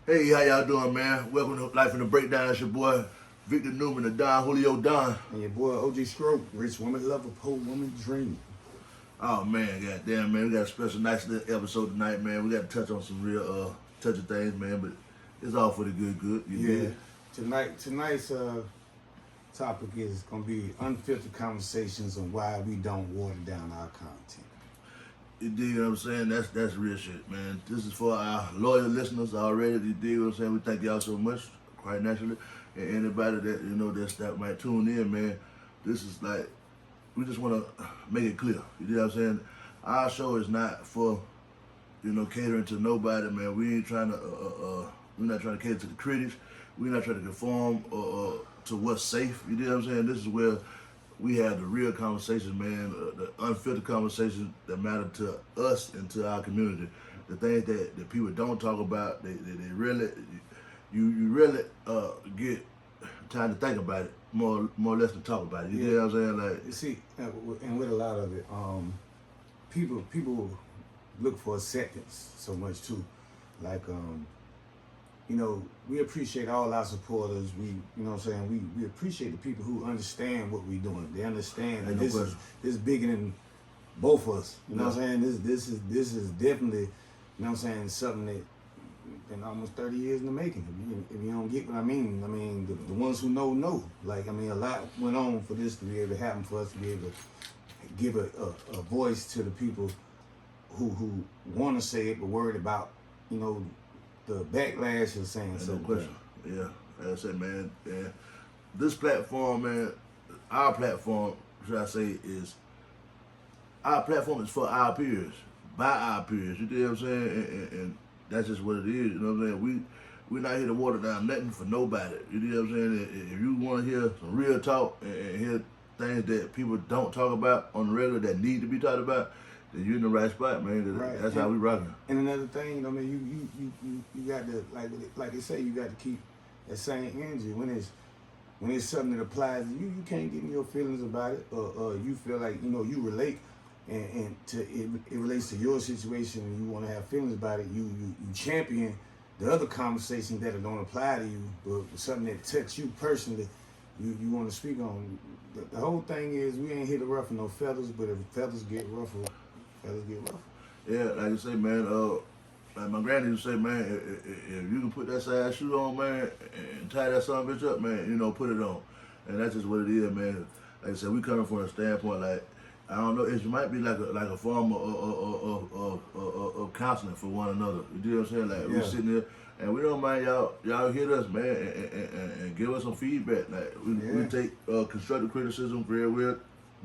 Hey, how y'all doing, man? Welcome to Life in the Breakdown. It's your boy, Victor Newman, the Don Julio Don. And your boy OG Stroke, rich woman lover, poor woman dream. Oh, man, goddamn, man. We got a special, nice little episode tonight, man. We got to touch on some real, touchy things, man, but it's all for the good, you dig? Tonight's topic is gonna be unfiltered conversations on why we don't water down our content. You dig what I'm saying? That's real shit, man. This is for our loyal listeners already. You dig what I'm saying? We thank y'all so much, quite naturally. And anybody that, that might tune in, man, this is like, we just want to make it clear. You dig what I'm saying? Our show is not for, catering to nobody, man. We ain't trying to, we're not trying to cater to the critics. We're not trying to conform to what's safe. You dig what I'm saying? This is where we have the real conversations, man, the unfiltered conversations that matter to us and to our community. The things that people don't talk about, they really, you really get time to think about it, more or less than talk about it. You know what I'm saying? Like, You see, and with a lot of it, people look for acceptance so much too. Like, we appreciate all our supporters. We appreciate the people who understand what we're doing. They understand that this is bigger than both of us. You know what I'm saying? This is definitely, something that been almost 30 years in the making. If you don't get what I mean, the ones who know. Like, a lot went on for this to be able to happen, for us to be able to give a voice to the people who want to say it, but worried about, the backlash of saying no something. question. Yeah, like I said, man. Yeah. This platform, man, our platform, should I say, is our platform is for our peers, by our peers. You know what I'm saying? And that's just what it is. You know what I'm saying? We're not here to water down nothing for nobody. You know what I'm saying? If you want to hear some real talk and hear things that people don't talk about on the regular that need to be talked about, then you're in the right spot, man. Right. That's how we rocking. And another thing, you got to, like they say, you got to keep that same energy when it's something that applies to you. You can't get in your feelings about it, or you feel like you relate, and it relates to your situation, and you want to have feelings about it. You champion the other conversations that don't apply to you, but something that touches you personally. You want to speak on. The whole thing is, we ain't here to ruffle no feathers, but if feathers get ruffled, feathers get ruffled. Yeah, like I say, man, like my granny used to say, man, if you can put that size shoe on, man, and tie that son of a bitch up, man, put it on. And that's just what it is, man. Like I said, we coming from a standpoint, like, I don't know, it might be like a form of counseling for one another. You know what I'm saying? Like, we're sitting there, and we don't mind y'all hit us, man, and give us some feedback. Like, we take constructive criticism very well,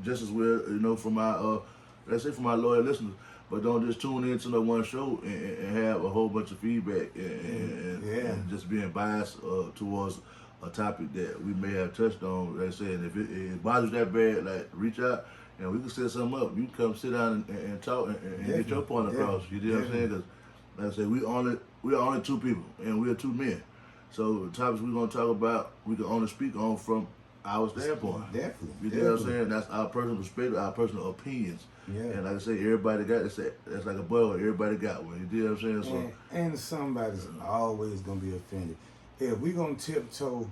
just as well, from our, let's say, from our loyal listeners. But don't just tune into no one show and have a whole bunch of feedback and just being biased towards a topic that we may have touched on. Like I said, if it bothers that bad, like, reach out and we can set something up. You can come sit down and talk and get your point across. You know what I'm saying? Because, like I said, we are only two people and we are two men. So the topics we're gonna talk about, we can only speak on from our standpoint. Definitely. You know what I'm saying? That's our personal perspective, our personal opinions. Yeah. And like I say, everybody got that's like a bubble. Everybody got one. You know what I'm saying? And somebody's always gonna be offended. If we gonna tiptoe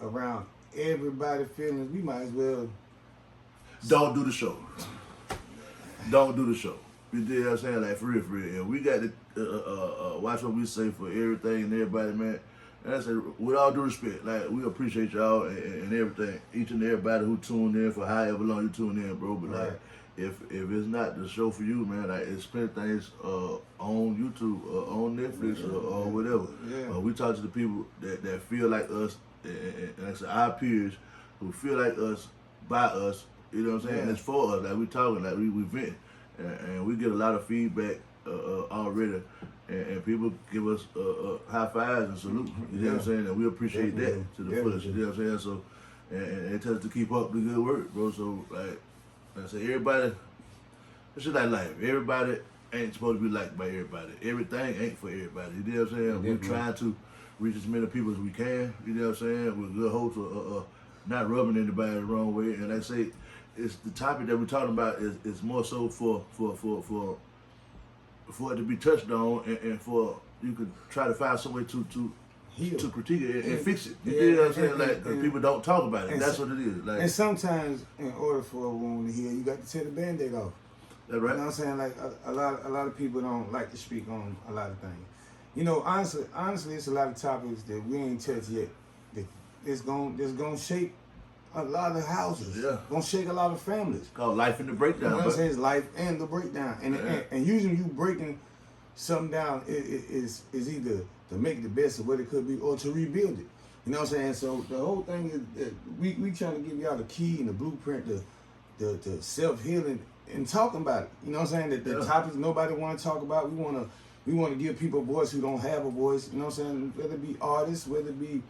around everybody's feelings, we might as well don't do the show. Don't do the show. You know what I'm saying? Like, for real. And we got to watch what we say for everything and everybody, man. And I say, with all due respect, like, we appreciate y'all and everything, each and everybody who tuned in for however long you tuned in, bro. But like, if it's not the show for you, man, like, it's plenty things on YouTube, on Netflix, or whatever. Yeah. We talk to the people that feel like us, and like I said, our peers who feel like us, by us. You know what I'm saying? And it's for us. Like, we talking, like, we vent, and we get a lot of feedback already. And people give us high fives and salute. You know what I'm saying? And we appreciate that to the fullest. You know what I'm saying? So, and it tells us to keep up the good work, bro. So, like I say, everybody, it's just like life. Everybody ain't supposed to be liked by everybody. Everything ain't for everybody. You know what I'm saying? We're trying to reach as many people as we can. You know what I'm saying? With good hopes of not rubbing anybody the wrong way. And like I say, it's the topic that we're talking about is more so for for it to be touched on, and for you could try to find some way to critique it and fix it. You know what I'm saying? Like, cause people don't talk about it. That's what it is. Like, and sometimes, in order for a wound to heal, you got to tear the Band-Aid off. That's right. You know what I'm saying? Like a lot of people don't like to speak on a lot of things. You know, honestly, it's a lot of topics that we ain't touched yet. It's gonna shake a lot of houses. Yeah. Gonna shake a lot of families. It's called Life in the Breakdown. You know what I'm saying? It's life and the breakdown. And usually you breaking something down is either to make the best of what it could be or to rebuild it. You know what I'm saying? So the whole thing is that we trying to give y'all the key and the blueprint to self-healing and talking about it. You know what I'm saying? The topics nobody want to talk about. We want to give people a voice who don't have a voice. You know what I'm saying? Whether it be artists, whether it be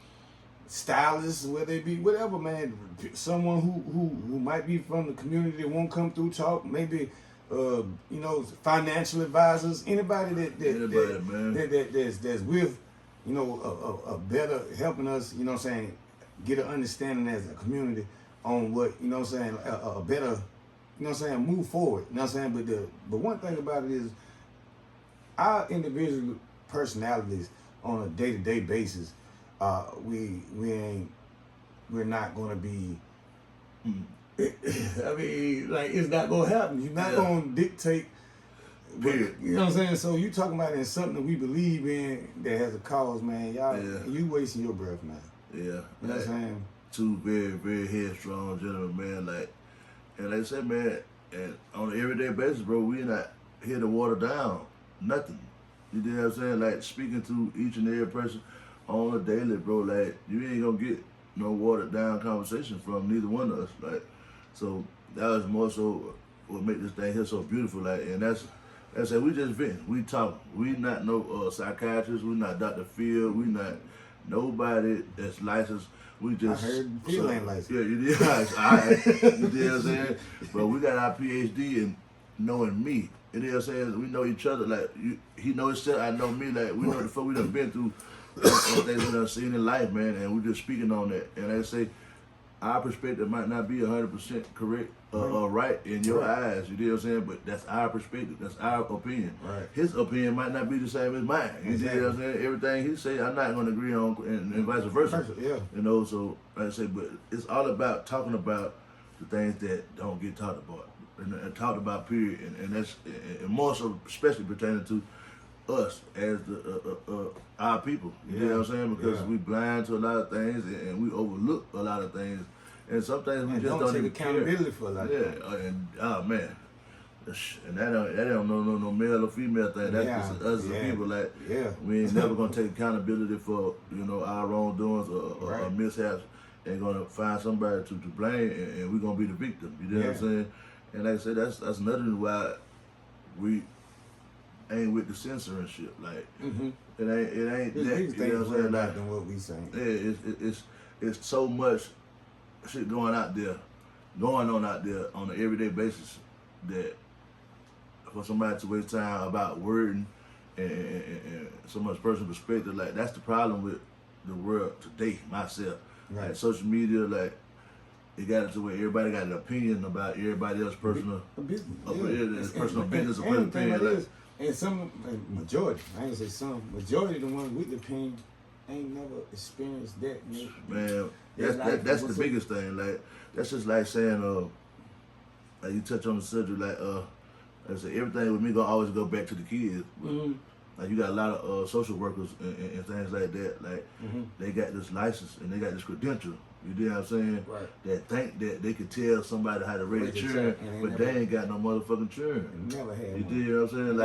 stylists, whether it be whatever, man. Someone who might be from the community that won't come through talk. Maybe you know, financial advisors. Anybody that's with, you know, a better helping us. You know what I'm saying? Get an understanding as a community on what, you know what I'm saying, a better, you know what I'm saying, move forward. You know what I'm saying? But one thing about it is our individual personalities on a day-to-day basis, we're not gonna be I mean, like, it's not gonna happen. You're not gonna dictate. Period. You know what I'm saying? So you talking about in something that we believe in that has a cause, man. Y'all, you wasting your breath, man. Yeah. You know what I'm saying? Two very, very headstrong gentlemen, man. Like, and like I said, man, and on an everyday basis, bro, we not here to water down nothing. You know what I'm saying? Like, speaking to each and every person on a daily, bro. Like, you ain't gonna get no watered down conversation from neither one of us. Like, so that was more so what make this thing here so beautiful. Like, and that's it. We just vent. We talk. We not no psychiatrists. We not Dr. Phil. We not nobody that's licensed. We just. I heard Phil ain't licensed. Yeah, you did. All right. You know what I'm saying? But we got our PhD in knowing me. You know what I'm saying? We know each other. Like, he knows himself. I know me. Like, we know the fuck we done been through. And things we done seen in life, man, and we just speaking on that. And like I say, our perspective might not be 100% correct or right in your eyes, you know what I'm saying? But that's our perspective, that's our opinion. Right. His opinion might not be the same as mine. You know what I'm saying? Everything he say, I'm not going to agree on, and vice versa. Yeah. You know, so like I say, but it's all about talking about the things that don't get talked about, and talked about, period. And that's and more so, especially pertaining to us as our people, you know what I'm saying? Because we blind to a lot of things and we overlook a lot of things, and sometimes we just don't take even accountability care. For a lot of things. And oh man, and that don't no male or female thing. That's just us as people. Like, we ain't never gonna take accountability for, you know, our wrongdoings or mishaps, and gonna find somebody to blame, and we're gonna be the victim. You know what I'm saying? And like I said, that's another reason why we ain't with the censorship. Like, it ain't that. You know what I'm saying? Like, than what we saying. Yeah, it's so much shit going on out there on an everyday basis that for somebody to waste time about wording and so much personal perspective, like, that's the problem with the world today. Myself, like, social media, like, it got it to where everybody got an opinion about everybody else's personal business, personal business, or personal opinion. And some majority, I ain't say some, majority of the ones with the opinion ain't never experienced that. Man, that's the biggest thing. Like, that's just like saying, like, you touch on the subject, like I said, everything with me gonna always go back to the kids. Like, you got a lot of social workers and things like that. Like, they got this license and they got this credential. You know what I'm saying? Right. That think that they could tell somebody how to raise children, but they ain't got no motherfucking children. Never had You one. know what I'm saying?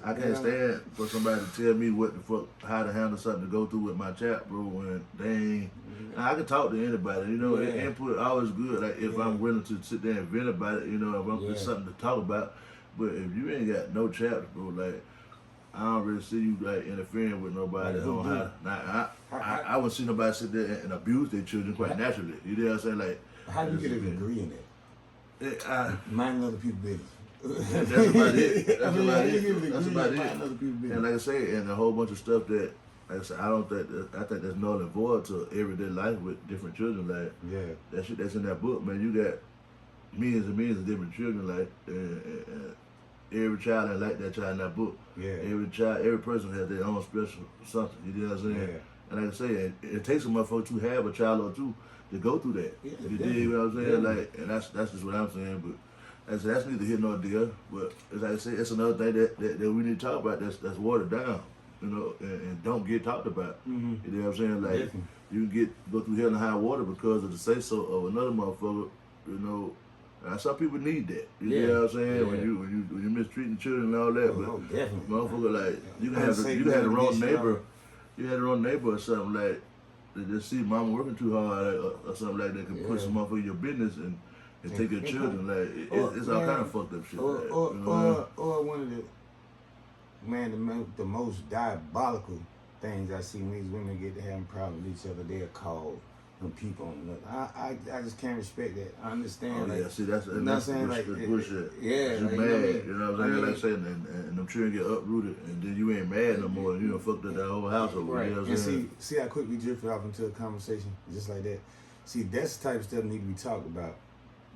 Like, I can't stand for somebody to tell me what the fuck, how to handle something to go through with my child, bro, when they ain't. Now, I can talk to anybody, you know, input always good. Like, if I'm willing to sit there and vent about it, you know, if I'm just something to talk about. But if you ain't got no chapter, bro, like, I don't really see you, like, interfering with nobody on how. Now, I wouldn't see nobody sit there and abuse their children quite naturally. You know what I'm saying? Like, how do you get a degree in that? Mind other people's business. That's about it. That's about it. Other people's business. And like I say, and a whole bunch of stuff that, like I said, I think that's null and void to everyday life with different children. Like, that shit that's in that book, man. You got millions and millions of different children, like, and every child ain't like that child in that book. Yeah. Every person has their own special something. You know what I'm saying? Yeah. And like I say, it takes a motherfucker to have a child or two to go through that. Yeah, You dig what I'm saying? definitely. Like, and that's just what I'm saying. But that's neither here nor there. But as I say, it's another thing that we need to talk about. That's watered down. You know, and don't get talked about. Mm-hmm. You know what I'm saying? Like, Definitely. you can go through hell and high water because of the say so of another motherfucker. You know, some people need that. You know what I'm saying? Yeah. When you mistreating children and all that, Oh, but definitely. motherfucker, like you can have the wrong neighbor. You had the wrong neighbor or something like that. Just see mama working too hard or something like that can put some motherfucker in your business and take your children. Like it's all kind of fucked up shit. Or one of the most diabolical things I see when these women get to having problems with each other, they'll call them people on another. I just can't respect that. I understand. Oh, yeah, see that's bullshit. Yeah, you like, mad. You know what I'm saying? Like I said, and them children get uprooted, and then you ain't mad no more. You done fucked up that whole household. Right. You know what I'm saying? See how quick we drifted off into a conversation just like that. See, that's the type of stuff need to be talked about,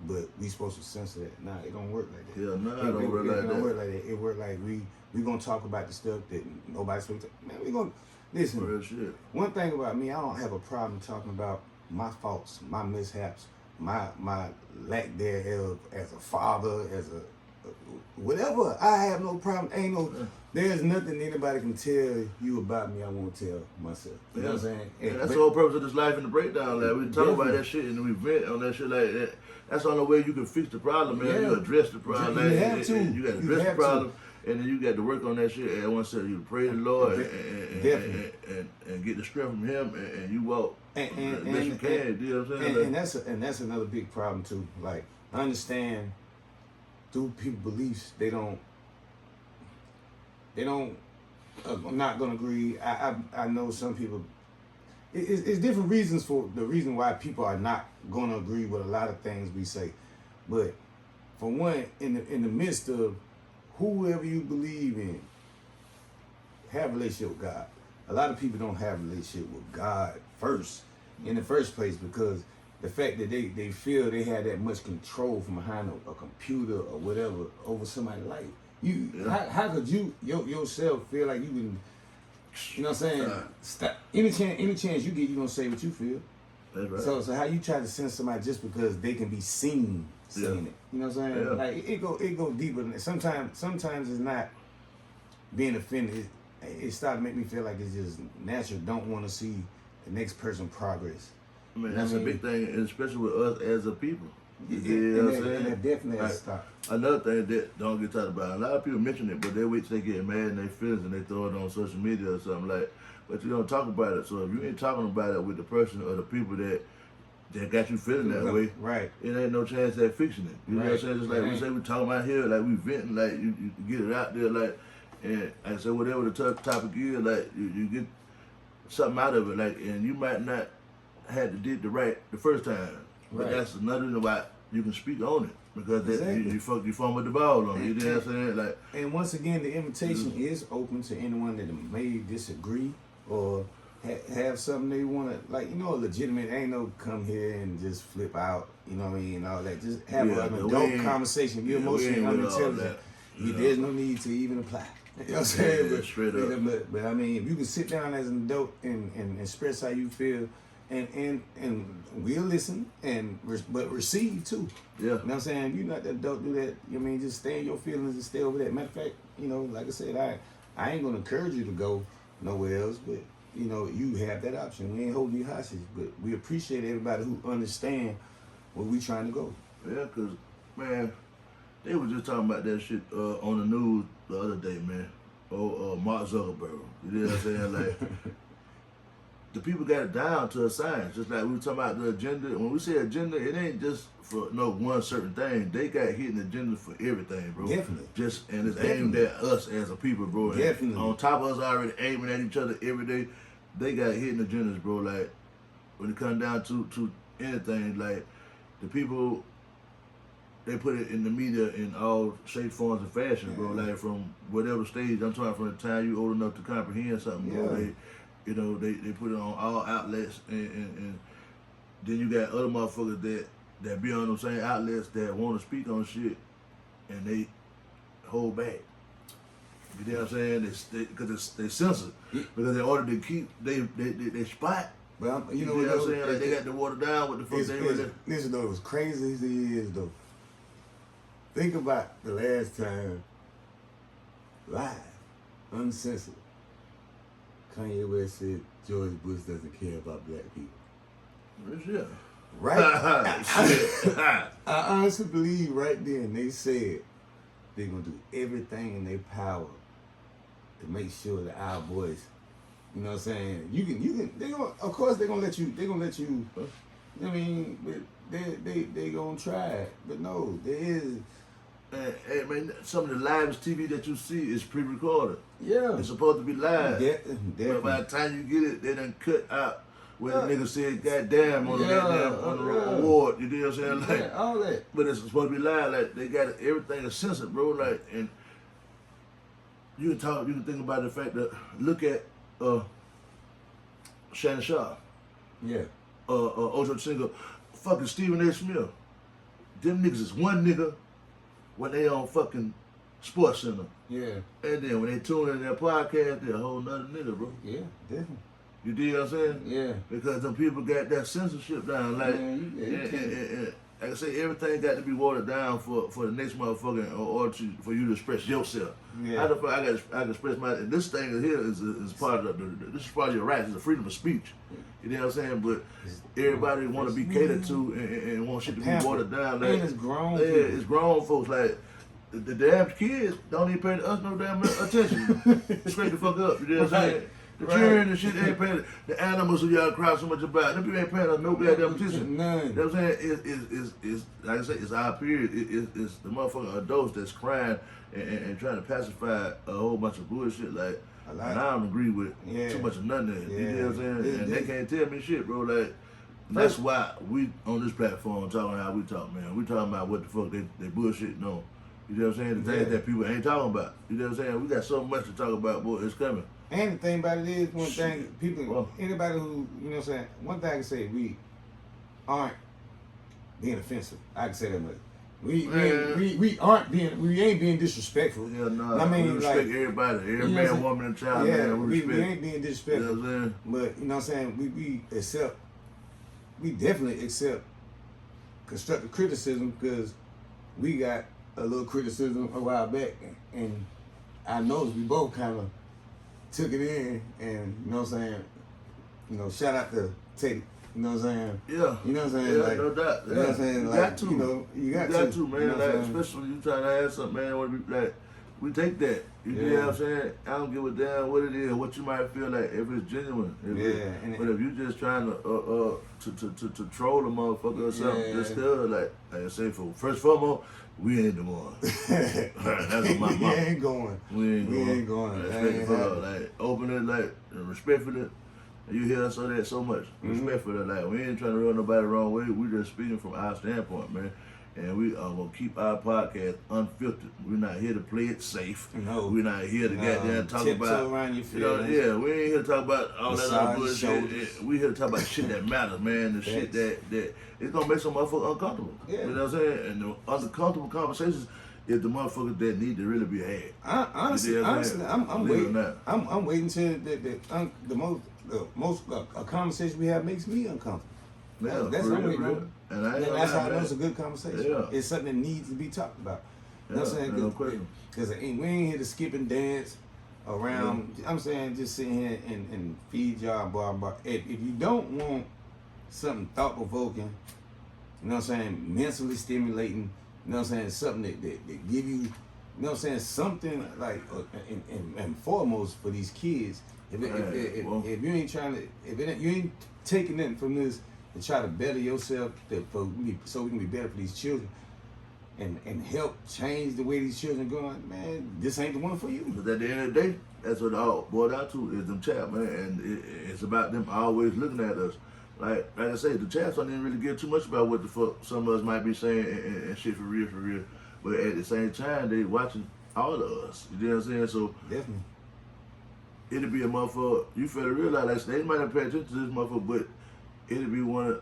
but we supposed to censor that. Nah, it don't work like that. Yeah, it don't work like that. It don't work like that. It work like we gonna talk about the stuff that nobody's supposed to. Man, we gonna listen. Real shit. One thing about me, I don't have a problem talking about my faults, my mishaps, my lack thereof as a father, as a whatever. I have no problem. There's nothing anybody can tell you about me I won't tell myself. You know what I'm saying? Yeah, that's the whole purpose of this life in the breakdown. Like we talk about that shit and we vent on that shit like that. That's the only way you can fix the problem, man. Yeah. You address the problem. You have to. You got to address the problem. And then you got to work on that shit. And once you pray the Lord and get the strength from Him, and you walk as best you can. You know what I'm saying? And that's another big problem too. Like I understand through people's beliefs, they don't. I'm not gonna agree. I know some people. It's different reasons for the reason why people are not gonna agree with a lot of things we say, but for one, in the midst of whoever you believe in, have a relationship with God. A lot of people don't have a relationship with God first, in the first place, because the fact that they feel they have that much control from behind a computer or whatever over somebody's life. How could you yourself feel like you can, you know what I'm saying? Stop. Any chance you get, you gonna say what you feel. That's right. So how you try to send somebody just because they can be seen saying it? You know what I'm saying? Yeah. Like it go deeper than that. Sometimes it's not being offended. It started to make me feel like it's just natural. Don't want to see the next person progress. I mean, that's a big thing, and especially with us as a people. You know know what I'm saying? And that definitely has to stop. Another thing that don't get talked about, a lot of people mention it, but they wait till they get mad in their feelings and they throw it on social media or something like. But you don't talk about it. So if you ain't talking about it with the person or the people that got you feeling that way, right? It ain't no chance at fixing it. You know what I'm saying? Just like we say, we talking about here, like we venting, like you get it out there, like, and I say whatever the topic is, like you get something out of it, like, and you might not had to did the first time, but that's another reason why you can speak on it because you fumbled the ball on it. You know what I'm saying? Like, and once again, the invitation is open to anyone that may disagree or have something they want to, like, legitimate. Ain't no come here and just flip out, you know what I mean, and all that. Just have an adult conversation. You're emotionally unintelligent. There's no need to even apply. You know what I'm saying? But, straight up. But I mean, if you can sit down as an adult and express how you feel, and we'll listen but receive too. Yeah. You know what I'm saying? If you're not that adult, do that. I mean, just stay in your feelings and stay over there. Matter of fact, like I said, I ain't gonna encourage you to go nowhere else, but you have that option. We ain't holding you hostage, but we appreciate everybody who understand where we trying to go. Yeah, cause man, they was just talking about that shit on the news the other day, man. Mark Zuckerberg. You know what I'm saying? Like, the people got it down to a science. Just like we were talking about the agenda. When we say agenda, it ain't just for one certain thing. They got hidden agenda for everything, bro. Definitely. And it's aimed at us as a people, bro. Definitely. And on top of us already aiming at each other every day, they got hidden agendas, bro. Like, when it comes down to anything, like, the people, they put it in the media in all shapes, forms, and fashion, bro. Like, from whatever stage. I'm talking from the time you old enough to comprehend something, bro. They put it on all outlets, and then you got other motherfuckers that be on those same outlets that want to speak on shit, and they hold back. You know what I'm saying? Because they censor. Because in order to keep they spot. Well, You know what I'm saying? Like they got the water down with the fuck they really. Listen though, as crazy as it is though. Think about the last time live, uncensored, Kanye West said George Bush doesn't care about black people. Yeah. Right? I honestly believe right then they said they're gonna do everything in their power to make sure that our voice, you know what I'm saying? You can they gonna of course they're gonna let you you know what I mean, but they gonna try it. But no, there is Hey man, some of the live TV that you see is pre-recorded. yeah. It's supposed to be live. Definitely. But by the time you get it, they done cut out where the nigga said goddamn on the goddamn on the award. You know what I'm saying? Like all that. but it's supposed to be live. Like they got everything is censored, bro. Like and you can think about the fact that look at Shannon Sharp, Yeah. Ocho Cinco, fucking Stephen A. Smith. Them niggas is one nigga when they on fucking Sports Center. Yeah. And then when they tune in their podcast, they're a whole nother nigga, bro. Yeah, definitely. You dig what I'm saying? Yeah. Because them people got that censorship down. Like, and like I say, everything got to be watered down for the next motherfucker or for you to express yourself. Yeah. How the fuck I can express my, and this thing here is part of this is part of your rights. It's the freedom of speech. You know what I'm saying? But everybody want to be catered to and want shit to be watered down. Like, and it's grown. Yeah, it's grown folks. Like the damn kids don't even pay us no damn attention. Straight the fuck up. You know what I'm saying? The children and shit ain't paying. The animals who y'all cry so much about, them people ain't paying us no goddamn attention. None. You know what I'm saying? It's like I say, it's our period. It's the motherfucking adults that's crying and trying to pacify a whole bunch of bullshit. Like, and I don't agree with too much of nothing. You know what I'm saying? And they can't tell me shit, bro. Like, that's why we on this platform talking how we talk, man. We talking about what the fuck they bullshitting on. You know what I'm saying? The things that people ain't talking about. You know what I'm saying? We got so much to talk about, boy. It's coming. And the thing about it is, one thing, people, anybody who, you know what I'm saying, one thing I can say, we aren't being offensive. I can say that much. We ain't being disrespectful. Yeah, no. I mean, we respect like, everybody. Every you know man, woman, and child, man. We respect. We ain't being disrespectful. You know what I'm saying? But, you know what I'm saying, we definitely accept constructive criticism because we got a little criticism a while back. And I noticed we both kind of took it in, and you know what I'm saying, you know, shout out to Teddy, you know what I'm saying? Yeah. You know what I'm saying? Yeah, like, no doubt. You know what I'm saying? You like, got to. You know, you got to, man. You know like, especially when you trying to have something, man, when we, like, we take that. You know what I'm saying? I don't give a damn what it is, what you might feel like, if it's genuine. But if you just trying to troll a motherfucker or something, just tell like I say, first and foremost, we ain't the one. That's my mom. We ain't going. We ain't going. Like, open it, like, and respectfully. You hear us say that so much. Respectfully, like, we ain't trying to run nobody the wrong way. We just speaking from our standpoint, man. And we are going to keep our podcast unfiltered. We're not here to play it safe. No. We're not here to goddamn talk about, around your feelings. we ain't here to talk about all that other bullshit. We here to talk about shit that matters, man. The shit that it's going to make some motherfucker uncomfortable. Yeah. You know what I'm saying? And the uncomfortable conversations is the motherfuckers that need to really be had. Honestly, I'm waiting. I'm waiting till the most a conversation we have makes me uncomfortable. Yeah, that's what I'm waiting on. And that's how I know it's a good conversation. Yeah. It's something that needs to be talked about. You know what I'm saying? No question. Because we ain't here to skip and dance around. I'm saying just sit here and feed y'all, blah, blah. If you don't want something thought-provoking, you know what I'm saying, mentally stimulating, you know what I'm saying, something that give you, you know what I'm saying, something like, and foremost for these kids, if you ain't trying to, you ain't taking nothing from this to try to better yourself, so we can be better for these children, and help change the way these children going, man, this ain't the one for you. But at the end of the day, that's what it all boiled out to is them chaps, man, and it's about them always looking at us. Like I said, the chaps don't even really give too much about what the fuck some of us might be saying and shit for real. But at the same time, they watching all of us. You know what I'm saying? So definitely, it'll be a motherfucker. You feel to realize like they might not pay attention to this motherfucker, but it'll be one of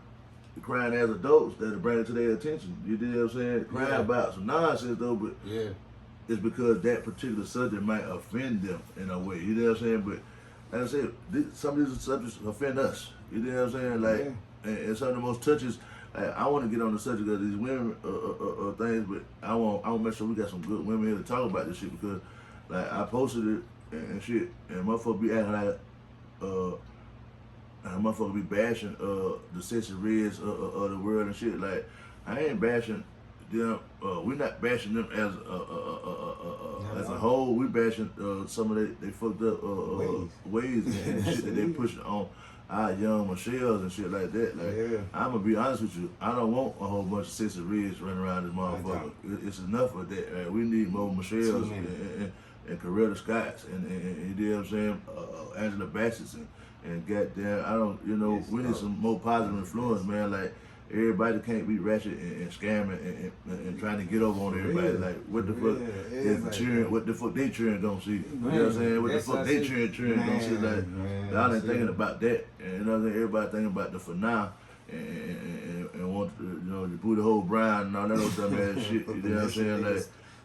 the crying as adults that'll bring it to their attention. You know what I'm saying? Crying about some nonsense though, but it's because that particular subject might offend them in a way. You know what I'm saying? But like I said, some of these subjects offend us. You know what I'm saying? Like, and some of the most touches. Like, I want to get on the subject of these women things, but I want to make sure we got some good women here to talk about this shit because, like, I posted it and shit, and motherfuckers be acting like, and motherfuckers be bashing the sexy reds of the world and shit. Like, I ain't bashing them. We're not bashing them as a whole. We bashing some of they fucked up ways and shit that they pushing on our young Michelle's and shit like that. Like, I'm gonna be honest with you, I don't want a whole bunch of sexy reds running around this motherfucker. It's enough of that. Right? We need more Michelle's and Coretta Scotts and you know what I'm saying, Angela Bassett's and goddamn, I don't, you know, we need some more positive influence, man. Like, everybody can't be ratchet and scamming and trying to get over on everybody. Like, what the fuck is cheering? What the fuck they cheering gonna see? You know what I'm saying? What the fuck they cheering gonna see? Like, y'all ain't thinking about that. And you know what I'm saying? Everybody thinking about the for now and want to, you know, the booty hole Brown and all that old dumb ass shit. You know what I'm saying? Like,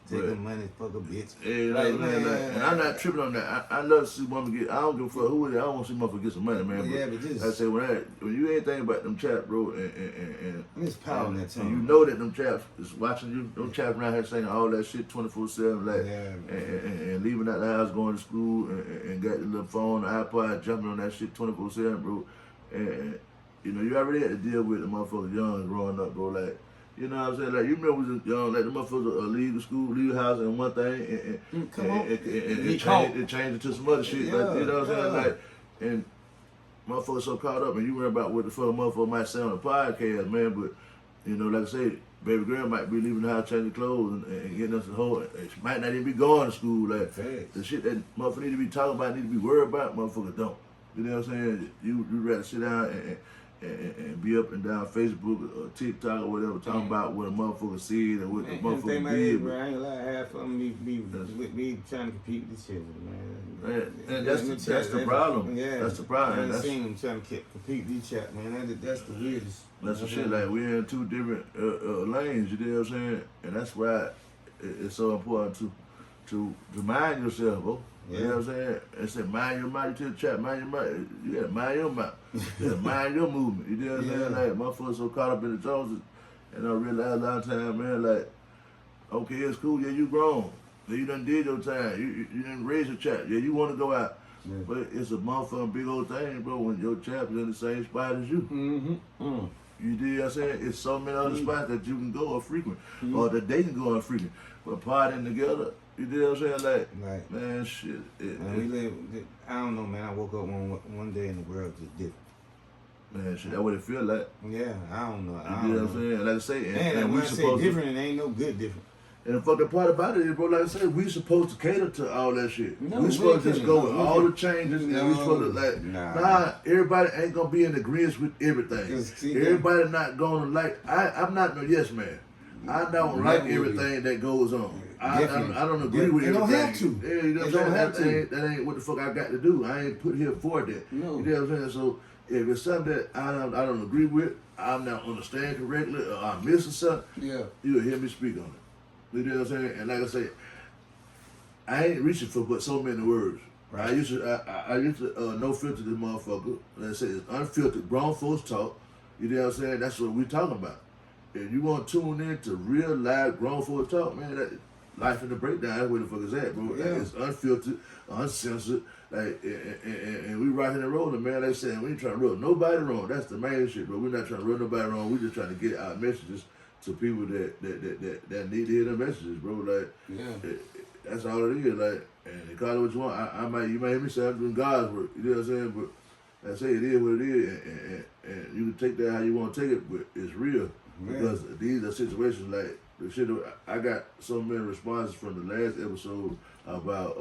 taking money, fuck a bitch. Yeah, like, man, and I'm not tripping on that. I love to see women get. I don't give a fuck who it is. I want to see motherfuckers get some money, man. But just, I say when you ain't thinking about them chaps, bro, and it's power in that time. You know that them chaps is watching you. Them chaps around here saying all that shit 24/7, like, and leaving out the house, going to school, and got the little phone, the iPod, jumping on that shit 24/7, bro. And you know you already had to deal with the motherfuckers young growing up, bro, like. You know what I'm saying? Like, you remember we was young, like the motherfuckers leave the school, leave the house and one thing and change it to some other shit. Like, you know what I'm saying? Like, and motherfuckers so caught up and you worry about what the fuck a motherfucker might say on the podcast, man. But, you know, like I say, baby girl might be leaving the house changing clothes and getting us a whole, she might not even be going to school. Like, the shit that motherfuckers need to be talking about, need to be worried about, motherfuckers don't. You know what I'm saying? You rather sit down and be up and down Facebook or TikTok or whatever, talking about what a motherfucker said or what the motherfucker did. Bro, I ain't gonna lie, half of them me trying to compete with this shit, man. And that's the problem. Yeah, that's the problem. I ain't seen them trying to compete with each other, man. That's the weirdest. That's the shit. Like, we're in two different lanes. You know what I'm saying? And that's why it's so important to mind yourself, bro. You know what I'm saying? And say, mind your mouth to the chat, mind your mouth. You gotta mind your mouth. You gotta mind your movement. You know what I'm saying? Like, motherfuckers so caught up in the Joneses. And I realized a lot of time, man, like, okay, it's cool. Yeah, you grown. Yeah, you done did your time. You done raised your chat. Yeah, you want to go out. Yeah. But it's a motherfucking big old thing, bro, when your chap is in the same spot as you. You did, I'm saying? It's so many other spots that you can go or frequent, or that they can go or frequent. But partying together, you know what I'm saying? Like, man, shit. I don't know, man. I woke up one day and the world just different. Man, shit, that's what it feel like. Yeah, I don't know. You know what I'm saying? Like I say, and we supposed to different, it ain't no good different. And the fucking part about it is, bro, like I said, we supposed to cater to all that shit. We supposed to just go with all the changes, and we supposed to, like, nah, everybody ain't gonna be in agreement with everything. Everybody not gonna like, I'm not no yes man. I don't like everything that goes on. I don't agree with everything. They don't have to. Yeah, you know what I'm saying? That ain't what the fuck I got to do. I ain't put here for that. No. You know what I'm saying? So if it's something that I don't agree with, I'm not understand correctly, or I'm missing something, you'll hear me speak on it. You know what I'm saying? And like I say, I ain't reaching for but so many words. Right. I used to no filter this motherfucker. Let's say it's unfiltered, grown folks talk. You know what I'm saying? That's what we talking about. If you want to tune in to real live grown folks talk, man, that life in the breakdown, that's where the fuck is at, bro. Yeah. Like, it's unfiltered, uncensored, like, and we rocking and rolling, man. Like I said, we ain't trying to rub nobody wrong. That's the main shit, bro. We're not trying to rub nobody wrong. We just trying to get our messages to people that need to hear the messages, bro. Like, that's all it is. Like, and you call it what you want. You might hear me say I'm doing God's work. You know what I'm saying? But I say it is what it is, and you can take that how you want to take it, but it's real. Because these are situations like the shit. I got so many responses from the last episode about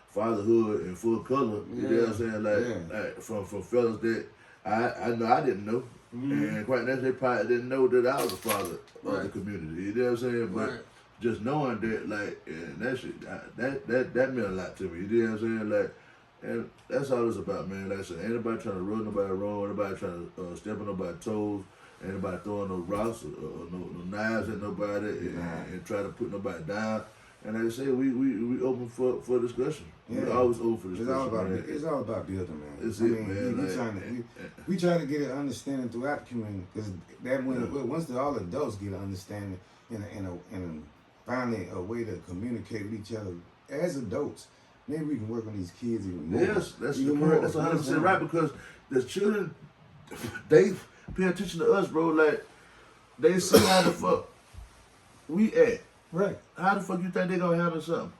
fatherhood in full color. You know what I'm saying? Like from fellas that I know I didn't know, and quite naturally they probably didn't know that I was a father of the community. You know what I'm saying? But just knowing that, like, and that shit, that meant a lot to me. You know what I'm saying? Like, and that's all it's about, man. Like I said, ain't nobody trying to rub nobody wrong. Ain't nobody trying to step on nobody's toes. Ain't nobody throwing no rocks or no knives at nobody and try to put nobody down. And like I said, we open for discussion. Yeah. We always open for discussion. It's all about building, man. It's man. We trying to get an understanding throughout the community, because that once all adults get an understanding and finally a way to communicate with each other as adults, maybe we can work on these kids even more. Yes, that's 100% right, because the children, they pay attention to us, bro. Like, they see how the fuck we act. Right. How the fuck you think they gonna handle something?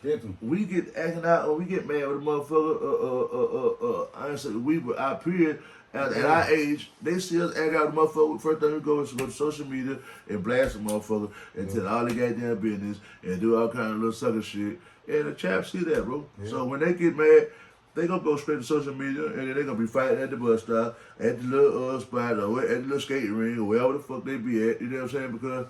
Definitely. We get acting out, or we get mad with a motherfucker. I ain't say we, but our period at our age, they see us act out with a motherfucker. First thing we go is go to social media and blast a motherfucker and tell all the goddamn business and do all kind of little sucker shit. And the chaps see that, bro. Yeah. So when they get mad, they gonna go straight to social media, and then they gonna be fighting at the bus stop, at the little spot, or at the little skating ring, or wherever the fuck they be at. You know what I'm saying? Because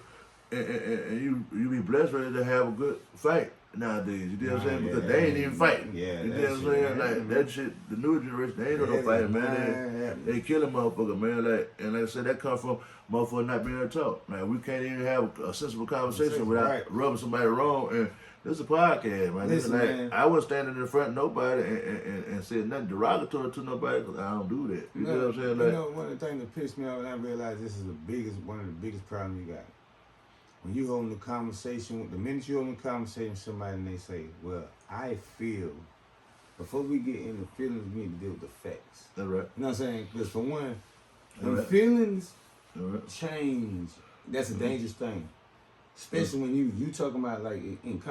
and you be blessed ready to have a good fight nowadays. You know what I'm saying? Because they ain't even fighting. Yeah, you know what I'm saying? Like that shit, the new generation, they ain't no fighting, man. They killing motherfucker, man. Like, and like I said, that come from motherfucker not being able to talk. Like, we can't even have a sensible conversation without rubbing somebody wrong. And this is a podcast, man. Listen, like, man. I wasn't standing in front of nobody and said nothing derogatory to nobody, because I don't do that. You know what I'm saying? Like, you know, one of the things that pissed me off, and I realized this is one of the biggest problems you got. When you hold the conversation, the minute you hold the conversation with somebody and they say, well, I feel, before we get into feelings, we need to deal with the facts. That's right. You know what I'm saying? Because for one, when feelings change, that's a dangerous thing. Especially when you talking about, like,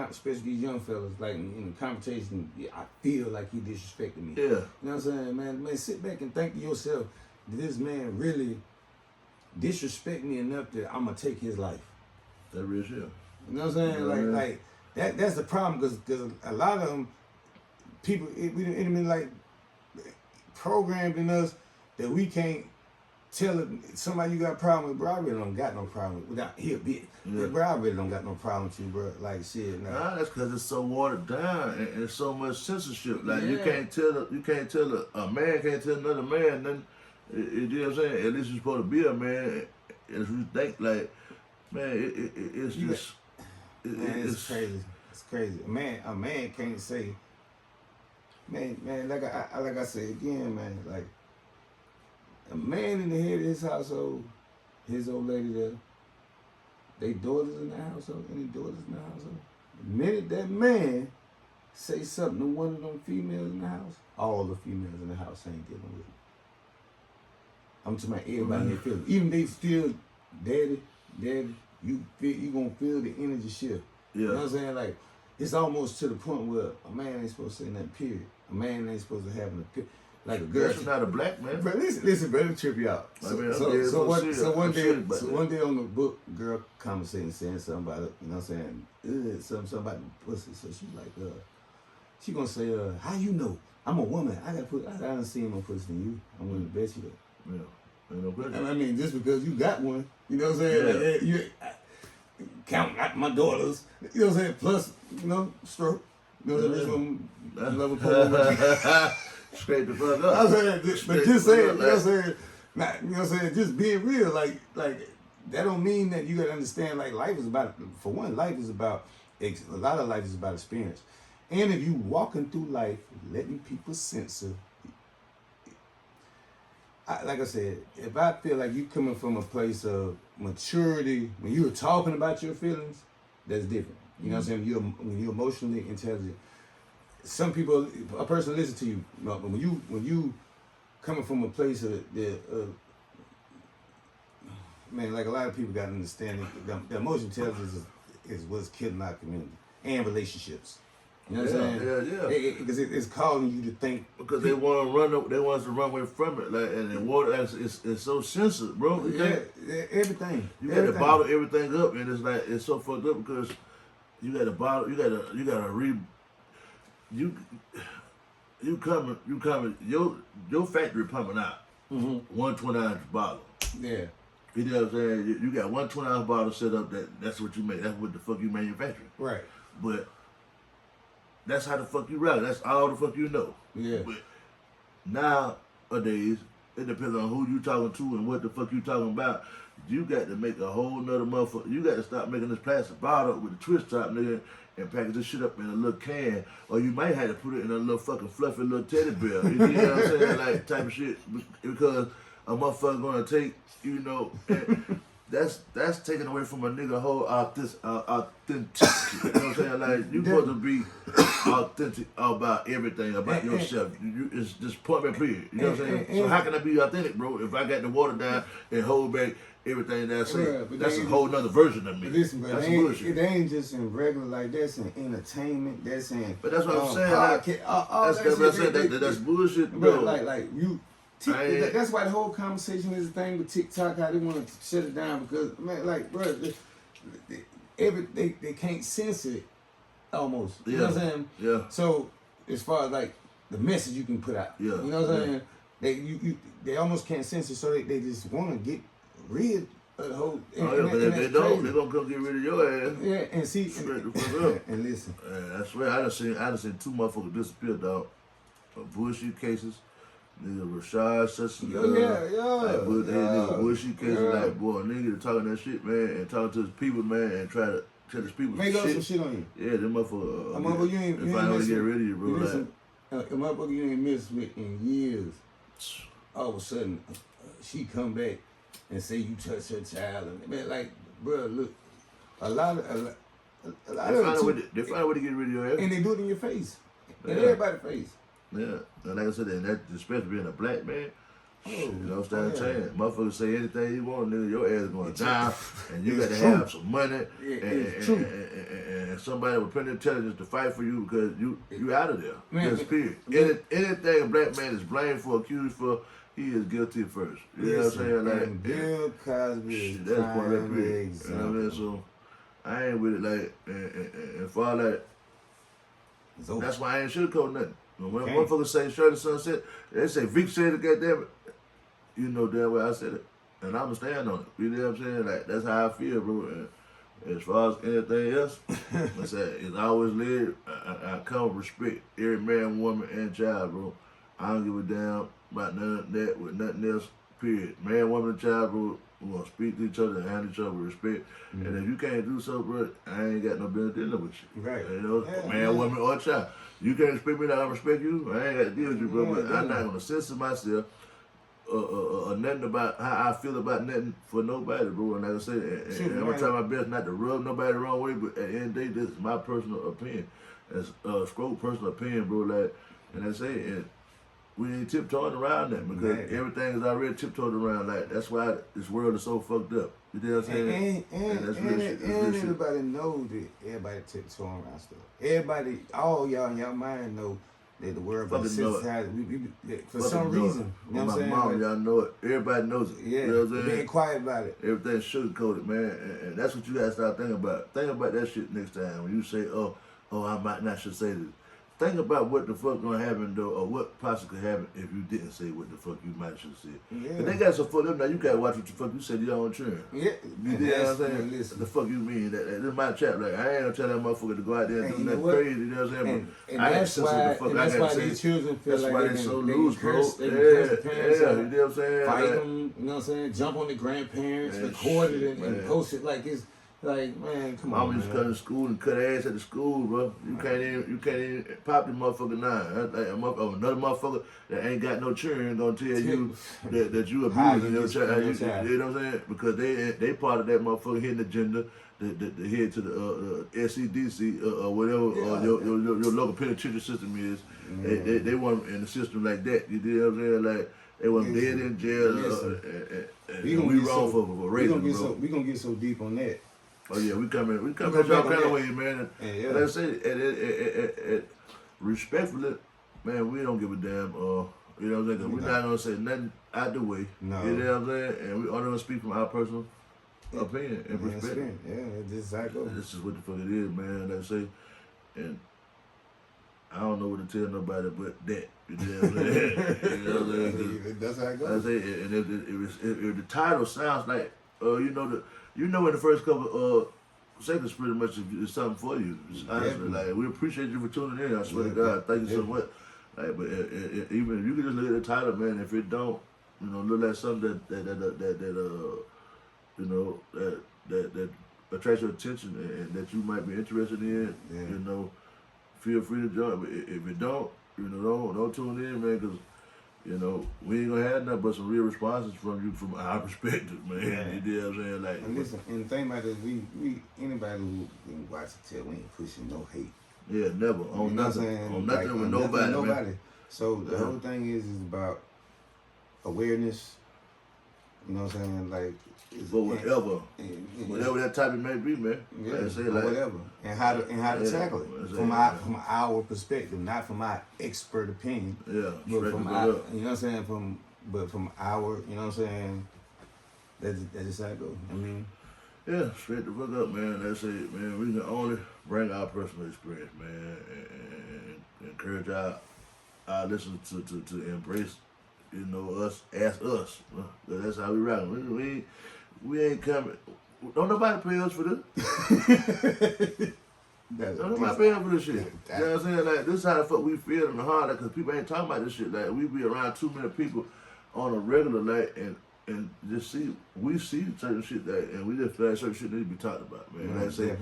especially these young fellas, like in the conversation, I feel like he disrespected me. Yeah. You know what I'm saying, man? Man, sit back and think to yourself, did this man really disrespect me enough that I'm going to take his life? That real shit. You know what I'm saying? Like that's the problem, because a lot of them people, it mean like programmed in us that we can't tell somebody you got a problem with, bro. I really don't got no problem with. Without here, bitch. Yeah. Bro, I really don't got no problem with you, bro. Like shit. Nah, that's because it's so watered down and it's so much censorship. Like you can't tell a man can't tell another man nothing. You know what I'm saying? At least you're supposed to be a man. If you think like. Man, it's just it's crazy. It's crazy. A man can't say. Man, like I say again, man. Like a man in the head of his household, his old lady there, they daughters in the household, any daughters in the household. The minute that man say something to one of them females in the house, all the females in the house ain't dealing with it. I'm talking about everybody in their feelings. Even they still daddy, you gonna feel the energy shift. Yeah. You know what I'm saying? Like, it's almost to the point where a man ain't supposed to say nothing, period. A man ain't supposed to have an opinion. Like a girl. That's not a black man. Bro, listen, bro, let me trip you out. So one day on the book, girl conversating, saying something about it, you know what I'm saying? Something about the pussy. So she like, she gonna say, how you know? I'm a woman. I done seen more pussy than you. I'm willing to bet you that. Yeah. No, I mean, just because you got one, you know what I'm saying? Yeah. Like, count out my daughters, you know what I'm saying? Plus, you know, stroke. You know what I'm saying? Straight the fuck up. I'm saying, but just saying, you know what I'm saying? Not, you know what I'm saying? Just being real, like that don't mean that you gotta understand. Like life is about, for one, life is about a lot of life is about experience. And if you walking through life, letting people censor. Like I said, if I feel like you coming from a place of maturity, when you're talking about your feelings, that's different. You know what I'm saying? When you're emotionally intelligent. Some people, a person listen to you, but when you coming from a place of man, like a lot of people got to understand the emotional intelligence is what's killing our community and relationships. You know what I'm saying? Yeah. Because it's causing you to think. Because they want to run away from it. Like, and the water, it's so censored, bro. Everything. You got to bottle everything up, and it's like, it's so fucked up because you got to bottle, you got to you coming, your factory pumping out 120-ounce bottle. Yeah. You know what I'm saying? You got 120-ounce bottle set up, that's what you make, that's what the fuck you manufacturing. Right. But that's how the fuck you rally. That's all the fuck you know. Yeah. But nowadays, it depends on who you talking to and what the fuck you talking about. You got to make a whole nother motherfucker. You got to stop making this plastic bottle with the twist top, nigga, and package this shit up in a little can. Or you might have to put it in a little fucking fluffy little teddy bear. You know what I'm saying? Like, type of shit. Because a motherfucker gonna take, you know, and that's taken away from a nigga whole authenticity. You know what I'm saying? Like, you supposed to be authentic about everything about yourself. It's just point blank period. You know what I'm saying? So how can I be authentic, bro, if I got the water down and hold back everything that I say? That's a whole nother version of me. Listen, but that's bullshit. It ain't just in regular, like, that's in entertainment, that's in But that's what I'm saying. That's bullshit, bro. Like you. That's why the whole conversation is a thing with TikTok, how they want to shut it down, because, man, like, bro, they can't censor it almost. You know what I'm saying? Yeah. So as far as like the message you can put out, you know what I'm saying? They almost can't censor, so they just want to get rid of the whole. But if they don't, they're gonna come get rid of your ass. Yeah, and see, and listen. I swear, I done seen 2 motherfuckers disappear, dog. Bullshit cases. Nigga Rashad, such a bullshit cases, like, boy, nigga talking that shit, man, and talking to his people, man, and try to tell his people make up some shit on you. Yeah, them motherfuckers. Motherfucker, you ain't finally get rid of you, bro. A motherfucker you ain't messed with in years. All of a sudden, she come back and say you touched her child, and man, like, bro, look, a lot of they find a way to get rid of your ass, and they do it in your face, in everybody's face. Yeah, and like I said, and that especially being a black man. You know what I'm saying? Motherfuckers say anything you want, nigga, your ass is going down, and you got to have some money, and somebody with plenty of intelligence to fight for you because you out of there. Just period. Anything a black man is blamed for, accused for, he is guilty first. You know what I'm saying? Like, Bill Cosby is that's part of that period. example. You know what I mean? So I ain't with it, like, and for all that, that's why I ain't sugarcoat nothing. When motherfuckers say Shirley Sunset, they say Vic said it, goddamn it. You know damn well I said it. And I'm going to stand on it. You know what I'm saying? Like, that's how I feel, bro. And as far as anything else, I said, it's always led, I come with respect every man, woman, and child, bro. I don't give a damn about none of that with nothing else, period. Man, woman, and child, bro, we're going to speak to each other and handle each other with respect. And if you can't do so, bro, I ain't got no business dealing with you. Right. You know, man, woman, or child. You can't expect me to respect you. I ain't got to deal with you, bro. But I'm not gonna censor myself nothing about how I feel about nothing for nobody, bro. And like I said, and I'm gonna try my best not to rub nobody the wrong way. But at the end of the day, this is my personal opinion. That's Scroll personal opinion, bro. Like, and I say, and we ain't tiptoeing around that because everything is already tiptoed around. Like, that's why this world is so fucked up. You know what I'm saying? And everybody knows that everybody tiptoeing around stuff. Everybody, all y'all in y'all mind know that the world is synthesized for some reason. You know what I'm saying? Mom, y'all know it. Everybody knows it. Yeah, you know what I'm saying? Being quiet about it. Everything's sugarcoated, man. And that's what you gotta start thinking about. Think about that shit next time when you say, oh, I might not should say this. Think about what the fuck gonna happen though, or what possibly could happen if you didn't say what the fuck you might should have said. Yeah. But they got some fuck up now. You gotta watch what the fuck you said to your own children. Yeah, you know what I'm saying? Listen. The fuck you mean? This is my chat. Like, I ain't gonna tell that motherfucker to go out there and do nothing crazy. You know what I'm saying? And that's why these children feel like they so loose, bro. Yeah, you know what I'm saying? Fight them, you know what I'm saying? Jump on the grandparents, record it and post it like it's. Like, man, come on. Mama used to come to school and cut ass at the school, bro. You can't even pop the motherfucker now. Like another motherfucker that ain't got no children gonna tell you that you abusing your child. You know what I'm saying? Because they part of that motherfucker hidden agenda, the head to the SCDC or whatever your local penitentiary system is. They want in the system like that. You know what I'm saying? Like they want dead in jail. And we wrong for raising them, bro. We gonna get so deep on that. Oh yeah, we come at y'all kind of way, man. And like I say, respectfully, man, we don't give a damn. You know what I'm saying? Cause we're not gonna say nothing out the way. No. You know what I'm saying? And we only gonna speak from our personal opinion and perspective. Yeah, this is how it goes. This is what the fuck it is, man. Like I say, and I don't know what to tell nobody but that. You know what I'm saying? You know what I'm saying? That's how it goes. Like I say, and if the title sounds like, you know, in the first couple seconds, pretty much it's something for you. Honestly, like we appreciate you for tuning in. I swear to God, thank you so much. Like, but even if you can just look at the title, man. If it don't, look like something that you know, that attracts your attention and that you might be interested in, you know, feel free to join. But if it don't, you know, don't tune in, man, because, you know, we ain't gonna have nothing but some real responses from you from our perspective, man. You know what I'm saying? Like, and listen, and the thing about this, we anybody who watch it tell, we ain't pushing no hate. Yeah, never. On nothing. On nothing with nobody, man. So the whole thing is about awareness. You know what I'm saying? Like, for whatever, whatever that topic may be, man. Yeah, say like, whatever, and how to tackle it from our perspective, not from our expert opinion. Yeah, but from our, you know what I'm saying? From our, you know what I'm saying? That's just how it goes. I mean, yeah, straight the fuck up, man. That's it, man. We can only bring our personal experience, man, and encourage our listeners to embrace, you know, us as us. That's how we rock. We ain't coming. Don't nobody pay us for this. Don't nobody pay us for this shit. You know what I'm saying? Like, this is how the fuck we feel in the heart, because people ain't talking about this shit. Like, we be around too many people on a regular night and just we see certain shit that, and we just feel like certain shit need to be talked about, man. Like I say,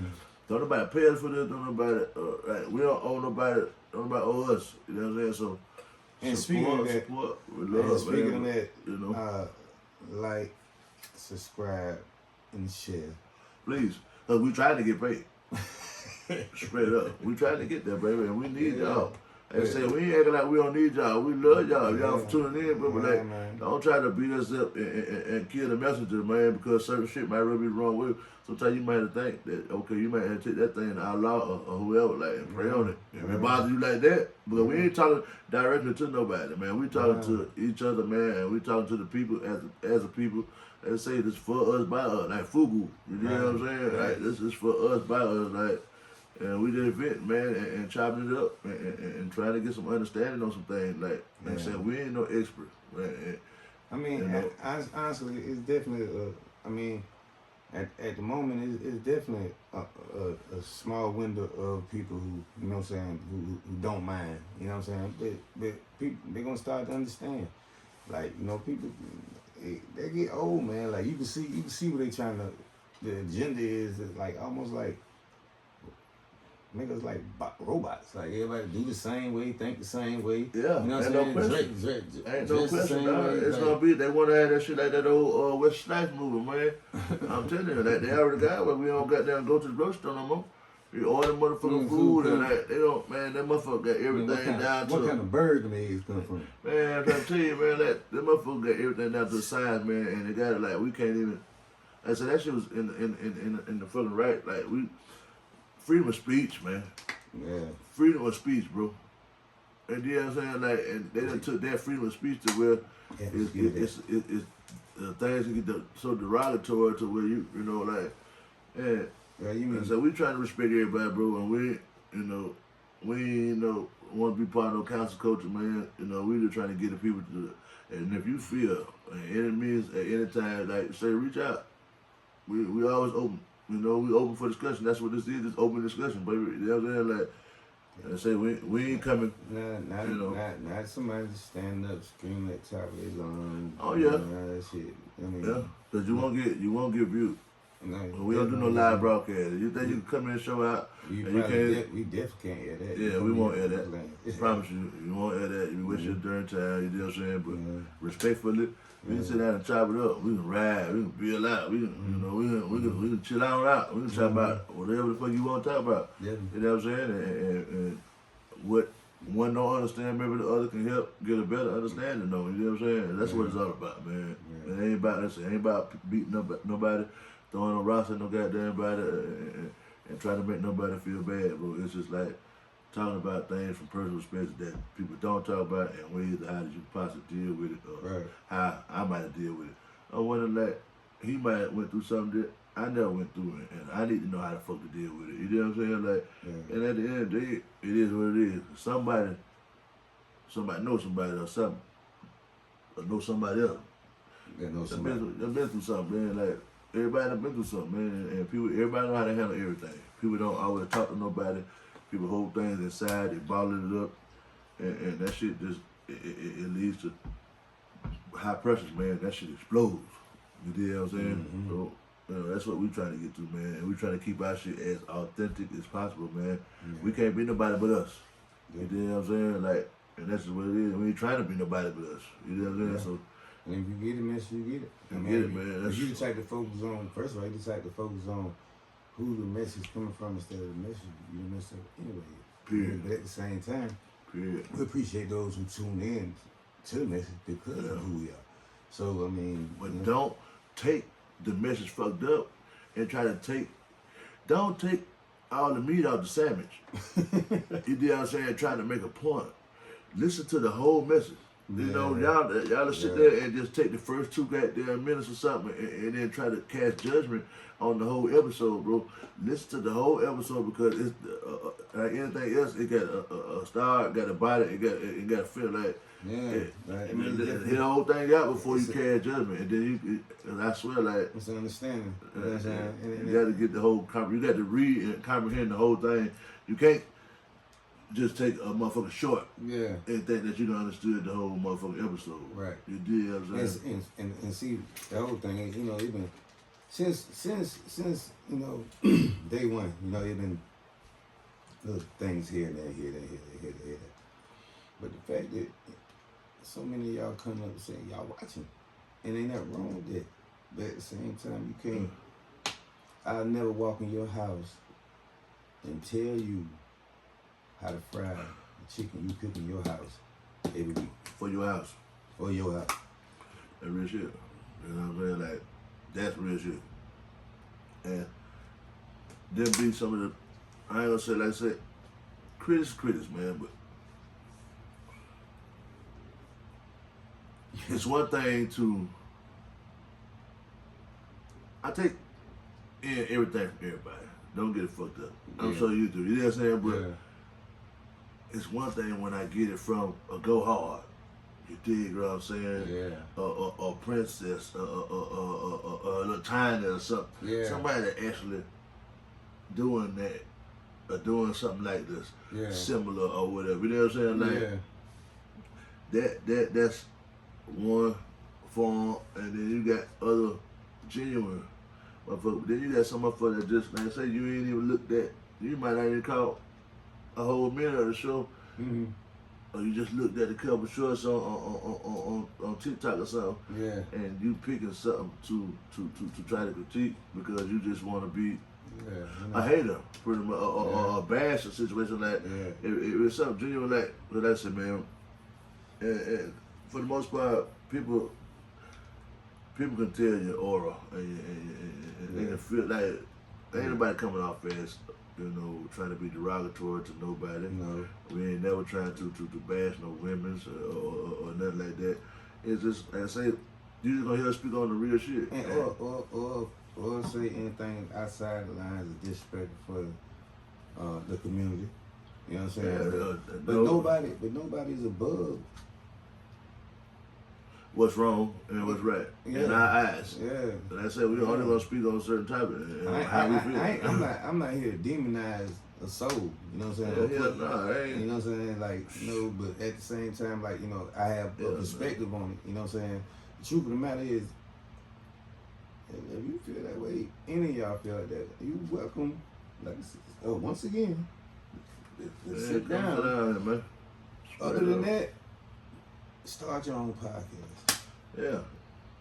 don't nobody pay us for this. Don't nobody, like, we don't owe nobody. Don't nobody owe us. You know what I'm saying? So, and support, with love, and speaking man, of that, you know, like, subscribe, and share. Please, because we trying to get paid. Straight up. We trying to get there, baby, and we need y'all. Like I said, we ain't acting like we don't need y'all. We love y'all. Y'all for tuning in, but like, don't try to beat us up and kill the messenger, man, because certain shit might really be wrong with you. Sometimes you might have to think that, okay, you might have to take that thing to Allah or whoever, like, and pray on it. If it bothers you like that, because we ain't talking directly to nobody, man. We talking to each other, man, and we talking to the people as a people. They say this for us, by us, like Fugu. You know what I'm saying? Like, this is for us, by us, like, and we just vent, man, and chopping it up and trying to get some understanding on some things. Like I said, we ain't no expert. Right? I mean, you know, honestly, it's definitely, I mean, at the moment, it's definitely a small window of people who, you know what I'm saying, who don't mind. You know what I'm saying? But people, they're going to start to understand. Like, you know, people, they get old, man. Like, you can see what they trying to, the agenda is like, almost like, make us like robots. Like, everybody do the same way, think the same way. Yeah, you know what I'm saying? Ain't no question. It's gonna be, they wanna have that shit like that old West Snipes movie, man. I'm telling you, that they already got where we don't got down go to the grocery store no more. We order motherfucking food and like, they don't, man, that motherfucker got everything down to. What kind of bird the eggs come from? Man, I'm trying to tell you, man, that motherfucker got everything down to the size, man, and they got it like, we can't even, I said, that shit was in the fucking right, like, freedom of speech, man. Yeah. Freedom of speech, bro. And you know what I'm saying? Like, and they done took that freedom of speech to where it's things get so derogatory to where you know, like, yeah. You mean, so we trying to respect everybody, bro, and we want to be part of no council culture, man. You know, we just trying to get the people to, and if you feel enemies at any time, like, say, reach out. We always open. You know, we open for discussion. That's what this is. It's open discussion, baby. You know what I'm saying? Like, I say we ain't coming. Not somebody just standing up, screaming at top of their lungs. Oh yeah. That shit. I mean, yeah, because you won't get viewed. No, we don't do no live broadcast. You think you can come in and show out? We definitely can't air that. Yeah, we won't air that. I promise you, you won't air that. You waste your during time. You know what I'm saying? But respectfully, we can sit down and chop it up. We can ride. We can build out. We can, we can chill out. We can talk about whatever the fuck you want to talk about. You know what I'm saying? And what one don't understand, maybe the other can help get a better understanding. Though, you know what I'm saying? That's what it's all about, man. It ain't about beating nobody, throwing no rocks at no goddamn body, and trying to make nobody feel bad, bro. It's just like talking about things from personal perspective that people don't talk about, and ways how did you possibly deal with it, or how I might have deal with it. I wonder, like, he might have went through something that I never went through, and I need to know how the fuck to deal with it. You know what I'm saying? Like, and at the end of the day, it is what it is. Somebody knows somebody or something, or know somebody else. They've been through something, man. Like, everybody done been through something, man, and people, everybody know how to handle everything. People don't always talk to nobody. People hold things inside, they bottle it up, and that shit just, it leads to high pressures, man. That shit explodes. You know what I'm saying? So You know, that's what we trying to get to, man. And we trying to keep our shit as authentic as possible, man. Yeah. We can't be nobody but us. Yeah. You know what I'm saying? Like, and that's just what it is. We ain't trying to be nobody but us. You know what I'm saying? Yeah. So. And if you get it, message, you get it. You get it, man. If you decide to focus on, first of all, you decide to focus on who the message coming from instead of the message, you mess up anyway. Period. But at the same time, Period. we appreciate those who tune in to the message because of who we are. So, I mean. But don't take the message fucked up and try to don't take all the meat out the sandwich. You know what I'm saying? Trying to make a point. Listen to the whole message. You know, y'all sit there and just take the first 2 goddamn minutes or something and then try to cast judgment on the whole episode, bro. Listen to the whole episode because it's like anything else. It got a star, it got a body, it got a feel like. Yeah, right. Hit the whole thing out before you cast judgment, and then I swear, like it's an understanding. You know what I'm saying? You got to get the whole. You got to read and comprehend the whole thing. You can't just take a motherfucker short. Yeah. And think that you done understood the whole motherfucking episode. Right. You did. What I'm saying? And see the whole thing is, you know, even since you know day one, you know, it been little things here and there. But the fact that so many of y'all come up and say y'all watching, and ain't nothing wrong with that. But at the same time, you can't. I'll never walk in your house and tell you how to fry the chicken you cook in your house every week. For your house. For your house. That's real shit. You know what I'm saying? Like, that's real shit. And there be some of the, I ain't gonna say, like I said, critics, man, but it's one thing to, I take in everything from everybody. Don't get it fucked up. I'm sure you do. You know what I'm saying? But it's one thing when I get it from a go hard. You dig what I'm saying? Yeah. A princess, a Latina or something. Yeah. Somebody that actually doing that or doing something like this. Yeah. Similar or whatever. You know what I'm saying? Like that's one form, and then you got other genuine motherfuckers. Then you got some motherfuckers that just, like I say, you ain't even looked at, you might not even caught a whole minute of the show, or you just looked at a couple shorts on TikTok or something, and you picking something to try to critique because you just want to be a hater, pretty much, or a bash a situation like. If it's something genuine like I said, man, and for the most part, people can tell your aura, and they can feel like ain't nobody coming off as, you know, trying to be derogatory to nobody. No. We ain't never trying to bash no women's or nothing like that. It's just, like I say, you just gonna hear us speak on the real shit. And, or say anything outside the lines of disrespect for the community. You know what I'm saying? But nobody's above what's wrong and what's right in our eyes. Yeah. Like I said, we only gonna speak on a certain topic and how we feel. I'm not here to demonize a soul. You know what I'm saying? You know what I'm saying? Like, you know, but at the same time, like, you know, I have a perspective on it. You know what I'm saying? The truth of the matter is, if you feel that way, any of y'all feel like that, you welcome. Like, once again, sit down. Man. Other than that, start your own podcast. Yeah,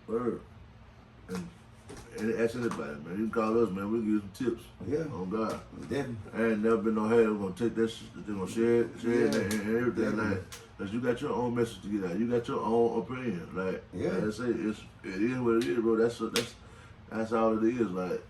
word. And ask anybody, man. You can call us, man. We'll give you some tips. Yeah. On God. Definitely. I ain't never been no hater. We're gonna take that shit, they're gonna share it and everything. Definitely. Like, cause you got your own message to get out. You got your own opinion. Like, like I say, it is what it is, bro. That's all it is. Like,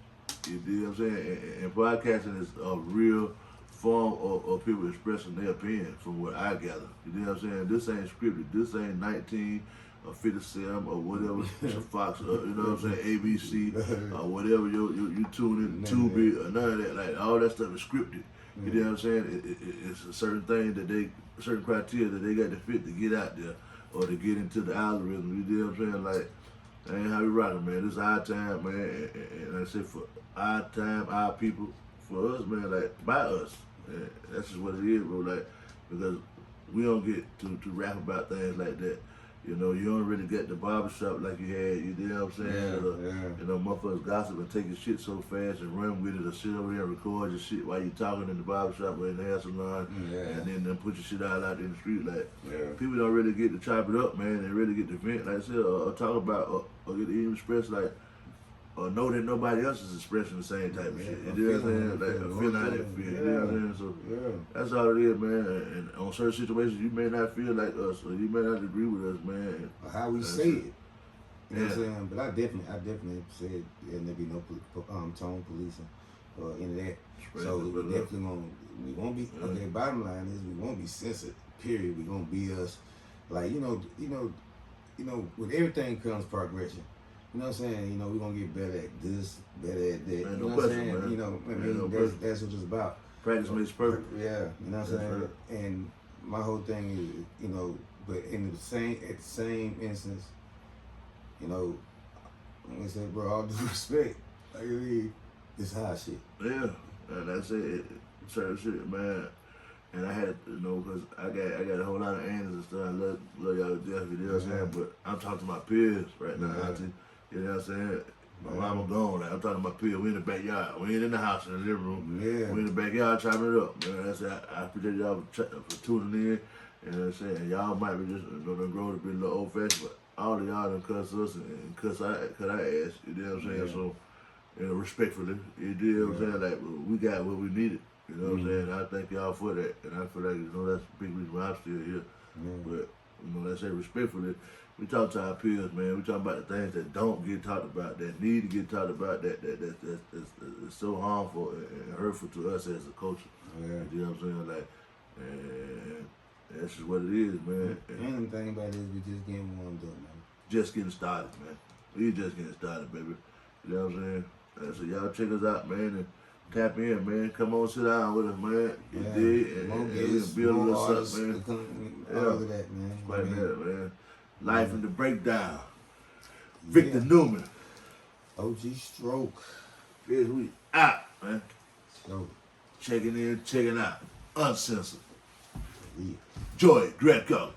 you know what I'm saying? And podcasting is a real form of people expressing their opinion from what I gather. You know what I'm saying? This ain't scripted. This ain't 19 or 57 or whatever, Fox, you know what I'm saying, ABC, or whatever you tune in, Tubi, or none of that. Like, all that stuff is scripted. You know what I'm saying? It's a certain thing certain criteria that they got to fit to get out there or to get into the algorithm. You know what I'm saying? Like, that ain't how we rockin', man. This is our time, man. And like I said, for our time, our people, for us, man, like, by us. And that's just what it is, bro. Like, because we don't get to rap about things like that. You know, you don't really get the barbershop like you had, you know what I'm saying? You know, motherfuckers gossip and take your shit so fast and run with it or sit over there and record your shit while you talking in the barbershop or in the hair salon and then put your shit out in the street. Like, people don't really get to chop it up, man. They really get to vent, like I said, or talk about, or get to even express, like, or know that nobody else is expressing the same type of shit. You know what I'm saying? Like, a feeling how they feel. You know what I'm saying? So, that's all it is, man. And on certain situations, you may not feel like us, or you may not agree with us, man. Or how we say it. You know what I'm saying? But I definitely said there'll be no tone policing or any of that. So we definitely we won't be, okay, bottom line is we won't be censored, period. We're going to be us. Like, you know, with everything comes progression. You know what I'm saying? You know, we're going to get better at this, better at that. You know what I'm saying? Man. You know, I mean, that's what it's about. Practice makes perfect. Yeah, you know what I'm saying? And my whole thing is, you know, but at the same instance, you know, I'm going to say, bro, all due respect, like, it's high shit. Yeah, and that's it. Certain shit, man. And I had, you know, because I got a whole lot of answers and stuff. I love y'all to death, you know what I'm saying? But I'm talking to my peers right now, auntie. You know what I'm saying? My mama gone. Like, I'm talking to my peers. We in the backyard. We ain't in the house, in the living room. We in the backyard chopping it up. Man, that's it. I appreciate y'all for tuning in. You know what I'm saying? Y'all might be just, you know, done grown to be a little old fashioned, but all of y'all done cuss us and cuss our ass. You know what I'm saying? So, you know, respectfully, you know what I'm saying? Like, we got what we needed. You know what I'm saying? I thank y'all for that. And I feel like, you know, that's a big reason why I'm still here. But, you know, let's say respectfully, we talk to our peers, man. We talk about the things that don't get talked about, that need to get talked about, that's so harmful and hurtful to us as a culture. You know what I'm saying? Like, and that's just what it is, man. And the thing about it is we just getting warmed up, man. Just getting started, man. We just getting started, baby. You know what I'm saying? So y'all check us out, man, and tap in, man. Come on, sit down with us, man. You dig? And we can build a little something, man. All of that, man. Quite that, man. Life in the Breakdown. Victor Newman. OG Stroke. This week out, man. Stroke. Checking in, checking out. Uncensored. Joy Greco.